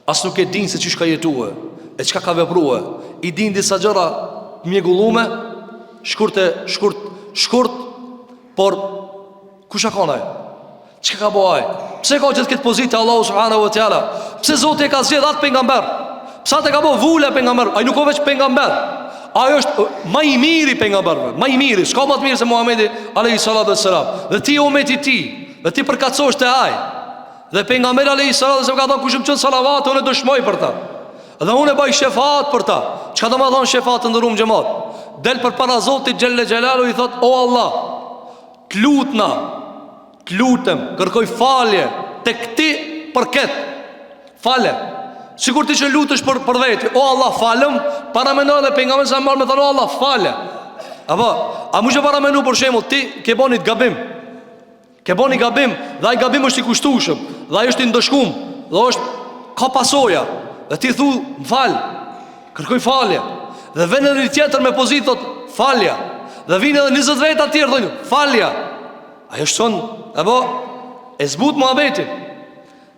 as nuk e din se çish ka jetuar, e çka ka vepruar, i din disa gjëra mjegullume, shkurt, por kush ka qenë? Çka ka bëu ai? Pse ka gjithë këtë pozitë Allahu subhanahu wa taala? Pse Zoti e ka zgjedhur atë pejgamber? Pse atë ka bëu vula pejgamber? Ai nuk ka veç pejgamber. Ai është më i miri pejgamberve, më i miri, s'ka më të mirë se Muhamedi alayhi salatu wassalam. Dhe ti umeti i tij, dhe ti përkatësohesh te ai. Dhe pejgamberi alayhi salatu wassalam ka thënë kush më çon salavat, unë dëshmoj për ta. Dhe unë e baj shefat për ta. Çka do të thonë shefat të ndërum xhamat? Del përpara Zotit xhelle xhelalu i thot: "O Allah, të lutem, kërkoj falje tek ti për këtë. Falë. Sikur ti që lutesh për veti, o Allah, falëm, para mendon edhe pejgamberi sa marr me thonë o Allah, falë. Apo, a mund të para mendon për shembull ti ke bëni gabim. Ke bëni gabim, dhe ai gabim është i kushtueshëm, dhe ai është i ndoshkum, dhe është ka pasoja. Dhe ti thu, "M'fal, kërkoj falje." Dhe vjen edhe një tjetër me pozitë thot, "Falja." Dhe vinë edhe 20 veta të tjerë thonë, "Falja." Ai është son, apo e zbut muhabetin.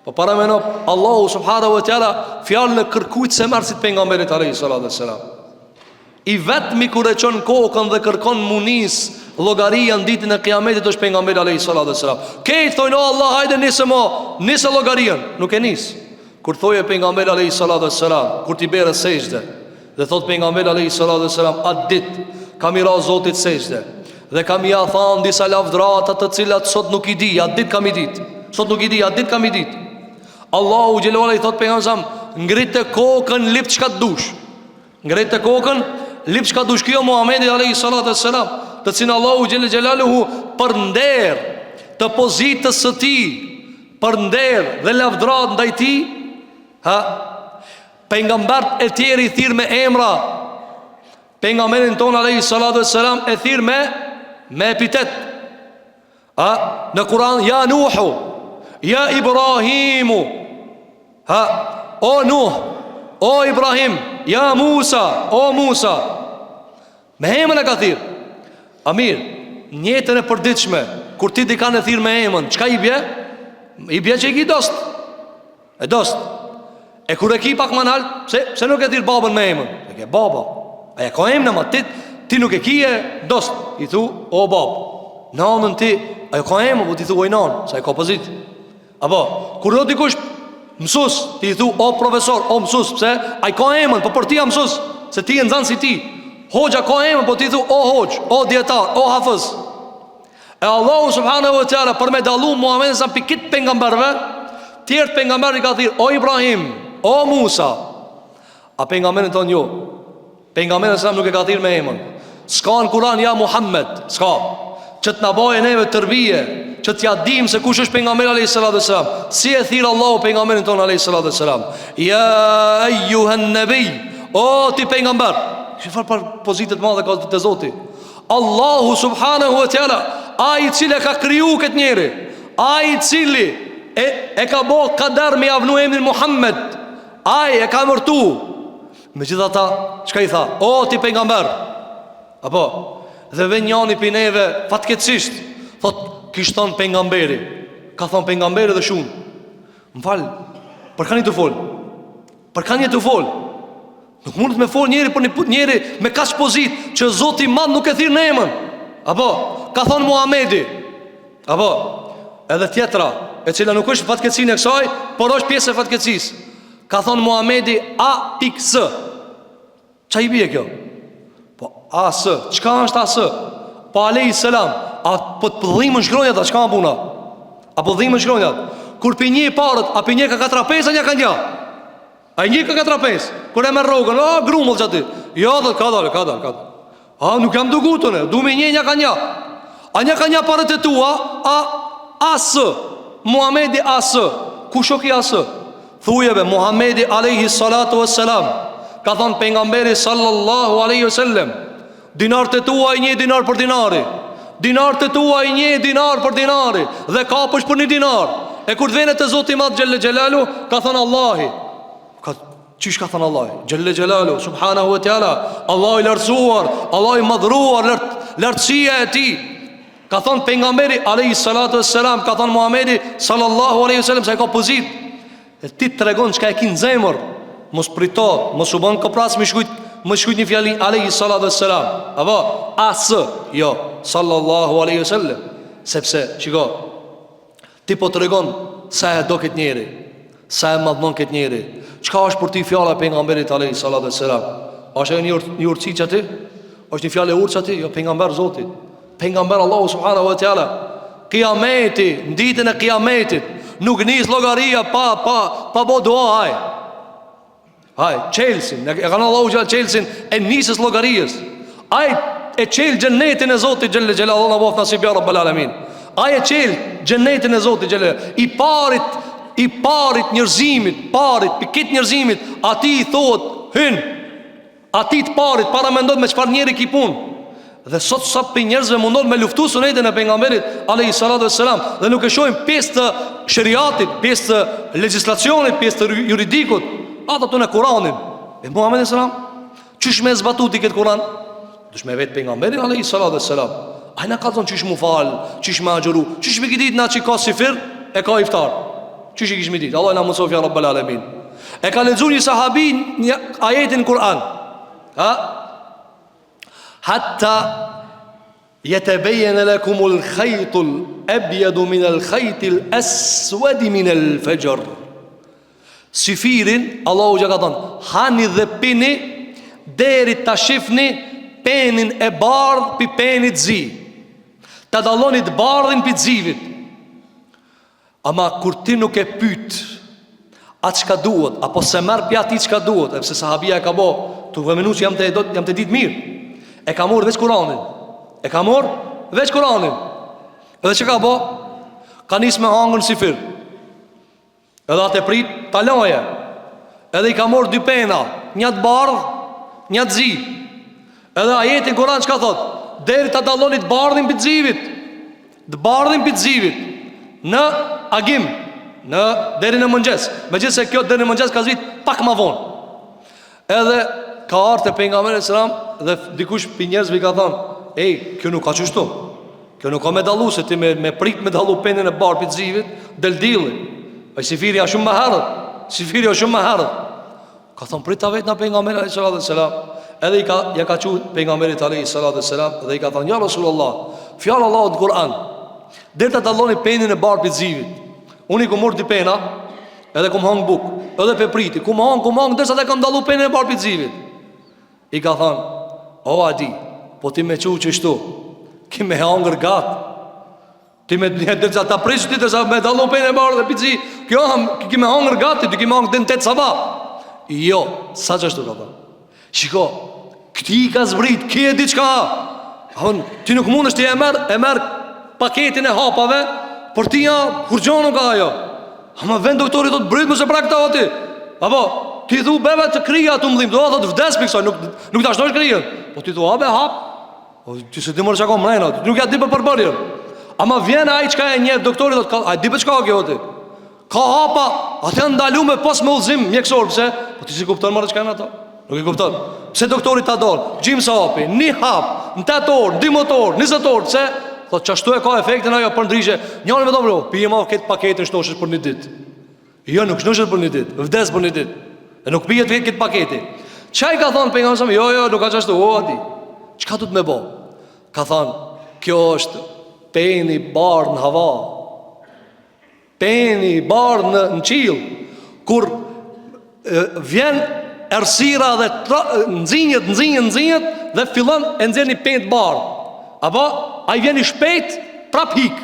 Po para me në Allahu subhanahu wa taala fjalën e kërkujt se marsit pejgamberit alayhi salatu wassalam. I vetmi kur e çon kokën dhe kërkon munis llogaria në ditën e Kiametit është pejgamberi alayhi salatu wassalam. Këj thonë o Allah, hajde nisë llogarinë, nuk e nis. Kur thoje pejgamberi alayhi salatu wassalam, kur ti bërë sejdë, dhe thot pejgamberi alayhi salatu wassalam, atë ditë kam i ra Zotit sejdë. Dhe kam i thanë disa lavdrata të cilat sot nuk i di, atë ditë kam i ditë. Sot nuk i di, atë ditë kam i ditë. Allahu xhelalu i thot pejgamberit, ngritë kokën, lip çka të dush. Ngritë kokën, lip çka dush. Kjo Muhamedi alayhi salatu wassalam, të cilin Allahu xhelaluhu për nder të pozitës së tij, për nder dhe lavdrat ndaj tij, pejgambert e tjerë i thirr me emra. Pejgamberin ton alayhi salatu wassalam e thirr me epitet. Në Kur'an, ja Nuhu, ja Ibrahimu, o Nuh, o Ibrahim, ja Musa, o Musa. Me emën e ka thirr. Amir, njetën e përditshme, kur ti di kanë thirr me emën, çka i bje? I bje që i ki dost. E dost. E kur e ki pak më nalt, pse nuk e thirr babën me emën? E ke baba. Aja ka emën ama ti nuk e kije dost. I thu, o bab. Nanën ti, ajo ka emën, po ti thu oj nanë, sa e ka pozit. Apo, kur do dikush mësus, ti thu, o profesor, o mësus, pse? Ajo ka emën, po për ti a mësus, se ti e nëzanë si ti. Hoxha ka emën, po ti thu, o hoxh, o dietar, o hafëz. E Allahu subhanahu wa taala për me dallu Muhamedit sa pikit pejgamberëve, tjerë pejgamberi ka thirr, o Ibrahim, o Musa. A pejgamberi thonë jo. Pejgamberi sa nuk e ka thirr me emën. S'ka në Kur'an ja Muhammed, s'ka. Që të na bëjë neve tërbije, që t'ja dim se kush është pejgamberi alayhi salatu wasalam. Si e thirr Allahu pejgamberin ton alayhi salatu wasalam? Ya ayyuhan nabi, o ti pejgamber. Çfarë për pozitë të mëdha ka te Zoti? Allahu subhanahu wa taala, ai i cili ka kriju këtë njeri, ai i cili e ka bë kader me javnu emrin Muhammed, ai e ka mërtu. Megjithatë, çka i tha? O ti pejgamber. Apo, dhe vjen njëri pi neve fatkeqësisht, thot kish thon pejgamberi. Ka thon pejgamberi dhe shumë. M'fal, për kanë të fol. Për kanë të fol. Nuk mund të me fol njëri për një njëri me kaq pozit që Zoti i Madh nuk e thirr në emën. Apo, ka thon Muhamedi. Apo, edhe tjetra, e cila nuk është fatkeqësinë e kësaj, por është pjesë e fatkeqësisë. Ka thon Muhamedi A.S. Ç'a i bie kjo? Po A.S. Çka është A.S.? Po alayhi salam. A po të pëllimën shkronjat, a çka puna? A po pëllimën shkronjat? Kur pi një parët, a pi një ka 4-5 a një ka një? A një ka 4-5? Kur e merr rrogën, a grumull çati. Jo, do ka dal. A nuk jam dugutun, du me një ka një. A një ka një parët e tua, A.S. Muhamedi A.S. Ku shoki A.S. Thujeve Muhamedi alayhi salatu wassalam, ka thonë pejgamberi sallallahu alaihi wasallam, dinart e tua i 1 dinar për dinari, dinart e tua i 1 dinar për dinari, dhe kapësh për 1 dinar, E kur të vene të Zoti i Madh Gjelle Gjelalu, ka thënë Allahi. Çish ka thënë Allahi Gjelle Gjelalu, subhanahu wa taala, Allahu i lartësuar, Allahu i madhruar, lartësia e tij. Ka thënë pejgamberi alayhi salatu wassalam, ka thënë Muhamedi sallallahu alaihi wasallam se ka pozit. E ti tregon çka e ke në zemër. Mos prito, mos u bën kopras, më shkujt një fjali alayhi salatu wassalam. Apo as jo sallallahu alaihi wasallam, sepse shiko, ti po tregon sa e do këtë njeri, sa e madhnon këtë njeri. Çka është për ti fjala e pejgamberit alayhi salatu wassalam? Është një urtësi çati? Është një fjalë urtësi çati? Jo, pejgamber Zotit, pejgamber Allahu subhanahu wa taala. Kiameti, në ditën e kiametit, nuk nis llogaria pa bo dua. Haj, Chelsea, e kanë Allahu gjallë Chelsea e nisës llogarisë. Ai e çel xhenetin e Zotit xhelle xhelal, Allahu na bof nasib ya rabbal alamin. Ai e çel xhenetin e Zotit xhelle. I parit njerëzimit, pikit njerëzimit, ati i thot hyn. Ati të parit para mendon me çfarë njeri ki punë. Dhe sot sa për njerëzve mundon me luftu sunetin e pejgamberit alayhi salatu wassalam, dhe nuk e shohim pjesë të shariatit, pjesë të legjislacionit, pjesë të juridikut, ata tonë Kur'anin. E Muhamedi sallam, çish me zbatuti këtë Kur'an? Dush me vetë pejgamberin alayhi salatu wassalam. Ai na ka thonë çish mu fal, çish me agjëru, çish me ditë na çka sifir e ka iftar. Çish i kish me ditë? Allah na mësof ya rabbal alamin. E ka lexuar një sahabi një ajetin Kur'an. Hatta yatabayyana lakumul khaytul abyadu minal khaytil aswadi minal fajr. Sifirin Allahu ja ka thënë, hani dhe pini deri ta shifni penin e bardh pi penit zi. Ta dalloni të bardhin pi zivit. Ama kur ti nuk e pyet atë çka duhet, apo se merr pi atë çka duhet, sepse sahabia e ka bë, tu vëmenu që jam të ditë mirë. E ka morë veç Kur'anin. Edhe që ka bë? Ka nis me hangën si fir. Edhe atë prit talaje. Edhe i ka morë dy pena, një të bardh, një të zi. Edhe ajeti Kur'an çka thot? Deri ta dalloni të bardhin pi zivit. Të bardhin pi zivit. Në agim, deri në mëngjes. Megjithëse kjo deri në mëngjes ka zrit pak më vonë. Edhe ka ardhur te pejgamberi sallam dhe dikush pi njerëzve i ka thënë, "Ej, kjo nuk ka çështu. Kjo nuk ka me dallu se ti me prit me dallu penën e bardh pi zivit, del dilli. Ai sifiri është shumë më herët. Ka thënë prit ta vetë na pejgamberi sallallahu alaihi wasallam. Edhe ja ka thënë pejgamberit alayhi salatu wasalam dhe i ka thënë, "Ja Rasulullah, fjalë Allahut në Kur'an. Deri ta dalloni penën e bardh pi zivit. Unë i kom marrë dy pena, edhe kom hang buk, edhe pe priti, kom hang derisa ta kam dallu penën e bardh pi zivit." I ka thënë, "O Adi, po ti me çu çështu, ki me hangër gat. Ti me derisa ta prish ti derisa me dallu penën e bardh pi zivit. Ki me hangër gat, ti ki me hangë den 8 sabah." Jo, sa çështu ka thënë. Shiko, këti ka zbrit, ki e diçka. Ti nuk mundesh ti e merr paketin e hapave, por ti ja kur gjono ka ajo. Ama vend doktori do të bryt mëse pra këta ati. Apo, ti thu beve të krija të mdhim, do të vdes për kësaj, nuk të ashtosh krija. Po ti thu abe hap, ti se ti mërë që ka mrejna, ti nuk ja di për përbërjen. Ama vjen ai qka e njef, doktori do të ka, a di për qka kjo ti. Ka hapa, atë janë ndalu me pas me udhëzim mjekësor, pëse? Po ti si kupton marrë qka e në ato? Nuk i kupton. Pse doktori ta donë, gjim sa hapi, një hap, në 8 orë, 12 orë, 20 orë, pse? Thot çashtu e ka efektin ajo për ndryshe. Njëri me dobro, pije ma këtë paketin shnoshesh për një ditë. Jo, nuk shnoshesh për një ditë, vdes për një ditë. E nuk pije të këtë paketi. Çaj ka thonë pejgamberi, jo, nuk ka çashtu, o Adi. Çka do të më bë? Ka thonë, kjo është peni i bardh në hava. Peni i bardh në qiell. Kur vjen errësira dhe nxinjet dhe fillon e nxjerr një penë të bardh. Apo ai vjen i shpejt, prap hik.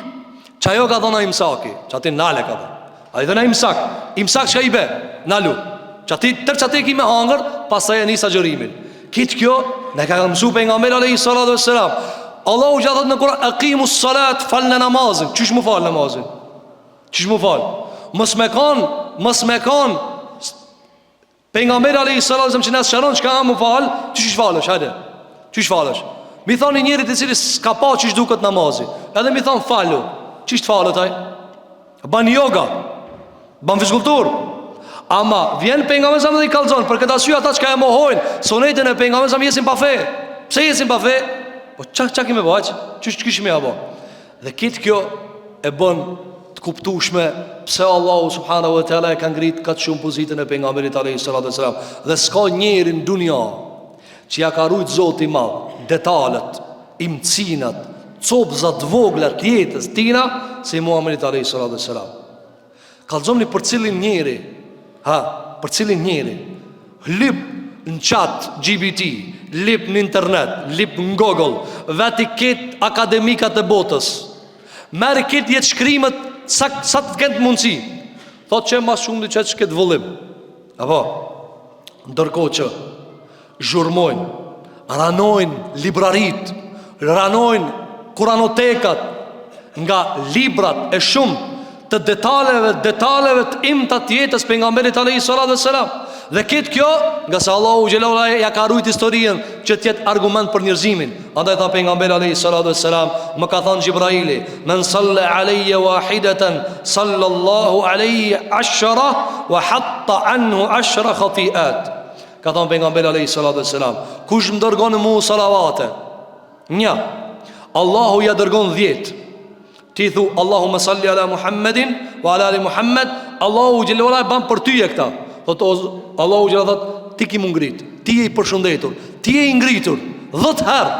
Çajo ka dhënë imsaki, çati nale ka dhënë. Ai dhënë imsak çka i bë? Nalu. Çati tër çati ki me hangër, pastaj e nis agjërimin. Kit kjo ne ka mësuar pejgamberi alayhi salatu wassalam. Allahu jadhat në Kur'an, aqimus salat, falna namazin. Çish mu fal namazin? Çish mu fal? Mos me kan. Pejgamberi alayhi salatu wassalam që na shëron çka mu fal, çish falesh, hajde. Çish falesh? Mi thoni njerit i cili s'ka pa qish duket namazi, edhe mi thonë falu. Qish të falet aj? ban yoga, ban fizkultur. Ama vjen pejgamberi sa më i kallzon. Për këtë arsye ata që e mohojnë sunetin e pejgamberit sa më jesin pa fe. Pse jesin pa fe? Po çka kemi bëj? Çish kishim ja bë. Dhe kitë kjo e bën të kuptueshme pse Allahu subhanahu wa taala e ka ngrit kaq shumë pozitën e pejgamberit alayhi salatu wasalam. Dhe s'ka njeri në dunja që ja ka rujt Zoti i Madh detalet, imcinat, copëzat vogla të jetës tina si Muhamedi alayhi salatu wasalam. Kallzomni për cilin njeri, për cilin njeri lip në chat GPT, lip në internet, lip në Google, veti ketë akademikat e botës, merë ketë jetë shkrimet sa të ketë mundësi, thot që ma shumë dhe që ketë vëllim. Apo, ndërko që zhurmojnë, ranojnë librarit, ranojnë kuranotekat nga librat e shumë të detaleve të imta të jetës pejgamberit alayhi salatu wassalam. Dhe këtë kjo nga se Allahu xhelalu ala ja ka rujt historien që të jetë argument për njerëzimin. Andaj tha pejgamberi alayhi salatu wassalam, më ka thënë Jibraili, men salla alayya wahidatan sallallahu alayhi 10 wa hatta anhu 10 khati'at. Ka thënë pejgamberi alayhi salatu wassalam, kush më dërgon mua salavate, një, Allahu ja dërgon 10. Ti thu Allahumma salli ala Muhammedin wa ala ali Muhammed, Allahu xhelalu ala ban për ty e këta. Thot Allahu xhelalu thot ti ki mu ngrit, ti je i përshëndetur, ti je i ngritur 10 herë.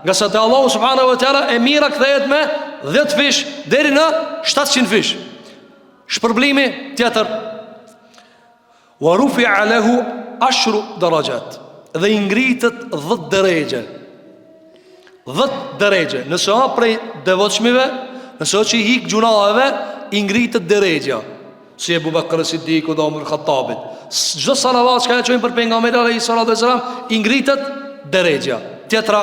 Nga sa te Allahu subhanahu wa taala e mira kthehet me 10 fish deri në 700 fish. Shpërblimi tjetër, wa rufi'a lahu 10 darajat, dhe i ngritet 10 drejgje. 10 drejgje. Nëse ha prej devotshmive, nëse që i hik gjunave, i ngritët drejgja, si Ebu Bekr Siddiku dhe Omar Khattabit. Çdo salavat që ka e qojnë për pejgamberin alayhi salatu wasalam, i ngritët drejgja. Tjetra,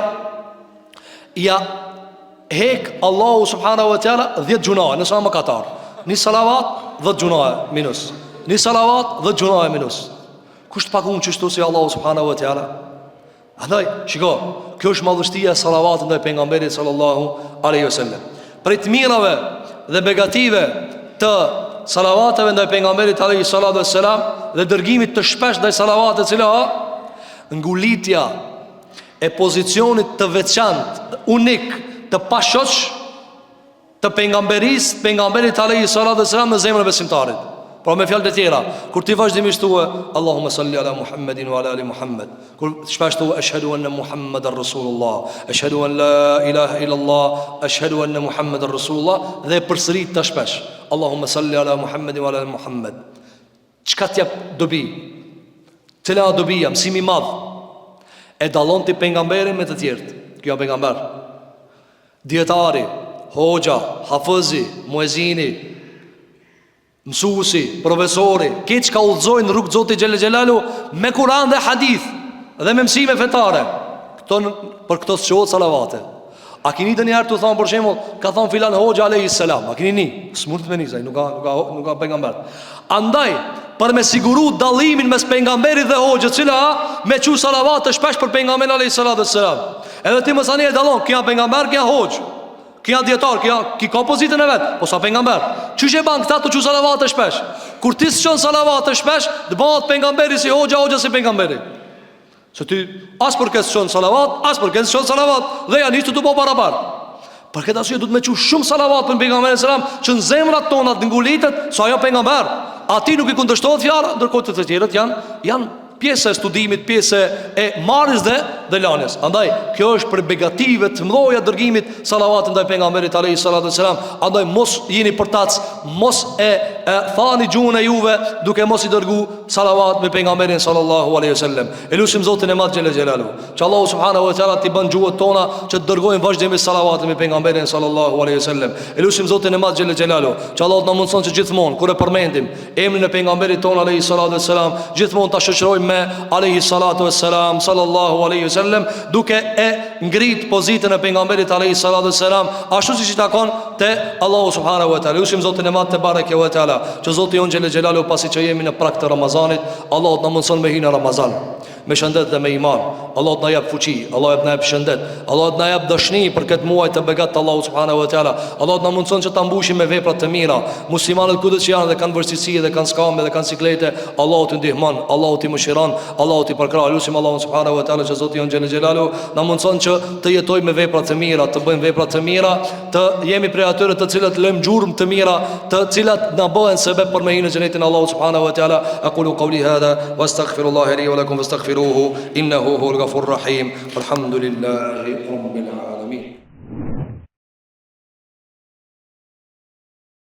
ja hek Allahu subhanahu wa taala 10 gjunave, nëse më katar. Një salavat 10 gjunave minus. Një salavat 10 gjunave minus. Kush të pagun qështu si Allahu subhanahu wa taala? Andaj, shiko, kjo është madhështia e salavatit ndaj pejgamberit sallallahu alaihi wasallam. Për të mirave dhe begative të salavateve ndaj pejgamberit alayhi salatu wassalam dhe dërgimit të shpesh ndaj salavatit, cila ngulitja e pozicionit të veçantë, unik, të pashoq të pejgamberit alayhi salatu wassalam në zemrën e besimtarit. Pra me fjalë të tjera, kur ti vazhdimisht thua Allahumma salli ala Muhammedin wa ala ali Muhammed, kur shpesh thua ashhadu anna Muhammeden Rasulullah, ashhadu an la ilaha illallah, ashhadu anna Muhammeden Rasulullah, dhe përsërit të shpesh Allahumma salli ala Muhammedin wa ala ali Muhammed. Çka t'jap dobi? Cila dobia, mësimi i madh e dallon ti pejgamberin me të tjerët. Kjo pejgamber, dietari, hoxha, hafizi, muezini, mësuesi, profesori, këtë që ka udhëzojnë rrugë të Zotit xhelel xhelalu me Kur'an dhe hadith dhe me mësime fetare, për këto s'quhet salavate. A keni të njëherë të thonë për shembull, ka thonë filan hoxha alayhis salam, a keni ni? S'mund të meni se nuk ka pejgamber. Andaj, për me siguru dallimin mes pejgamberit dhe hoxhës, cila me çu salavate shpesh për pejgamberin alayhis salam. Edhe ti mos ani e dallon, kia pejgamber, kia hoxh. Kja djetar, ki ka pozitën e vetë, po sa pejgamber. Qysh e ban këta të që salavate shpesh? Kur ti s'qon salavate shpesh, dhe bëhat pejgamberi si hoxha si pejgamberi. Se ti as për këtë s'qon salavat, as për këtë s'qon salavat, dhe janë ishtë të po parabar. Për këtë asyje du të me që shumë salavat për pejgamberin selam, që në zemrat tonat në ngulitet, sa jo pejgamber. A ti nuk i kundërshtohet fjara, ndërkohë të tjerët janë pjesë e studimit, pjesë e marrjes dhe lanjes. Andaj, kjo është për begative të mëdha dërgimit salavatit ndaj pejgamberit alayhi salatu wasalam. Andaj mos jeni përtac, mos e thani gjuhën e juve duke mos i dërgu salavat me pejgamberin sallallahu alaihi wasallam. Elusim Zotin e Madh xhelel xhelalu, që Allahu subhanahu wa taala t'i bën gjuhët tona që të dërgojnë vazhdimisht salavatin me pejgamberin sallallahu alaihi wasallam. Elusim Zotin e Madh xhelel xhelalu, që Allahu na mundson që gjithmonë kur e përmendim emrin e pejgamberit ton alayhi salatu wasalam, gjithmonë ta shoqërojmë alayhi salatu wassalam, sallallahu alaihi wasallam, duke e ngrit pozitën e pejgamberit alayhi salatu wassalam, ashtu siç i takon te Allahu subhanahu wa taala. Lutim Zotin e Madh te bareke ve teala, që Zoti on xhelel xhelalu pasi që jemi në prag të Ramazanit, Allahu na mundson me hinë Ramazan. me shëndet dhe me iman. Allah të na jap fuqi, Allah të na jap shëndet, Allah të na jap dashni për këtë muaj të begat të Allahu subhanahu wa taala. Allah të na mundson që ta mbushim me vepra të mira. Muslimanët kudo që janë dhe kanë vështirësi dhe kanë skame dhe kanë siklete, Allahu të ndihmon, Allahu të mëshiron, Allahu të përkrah. Lutim Allahu subhanahu wa taala që Zoti jon xhelel xhelalu na mundson që të jetojmë me vepra të mira, të bëjmë vepra të mira, të jemi prej atyre të cilët lëmë gjurmë të mira, të cilat na bëhen sebeb për me hinë në xhenetin Allahu subhanahu wa taala. Aqulu qawli hadha wastaghfirullaha li wa lakum fastaghfiruhu innahu huwal ghafurur rahim. Alhamdulillahi rabbil alamin.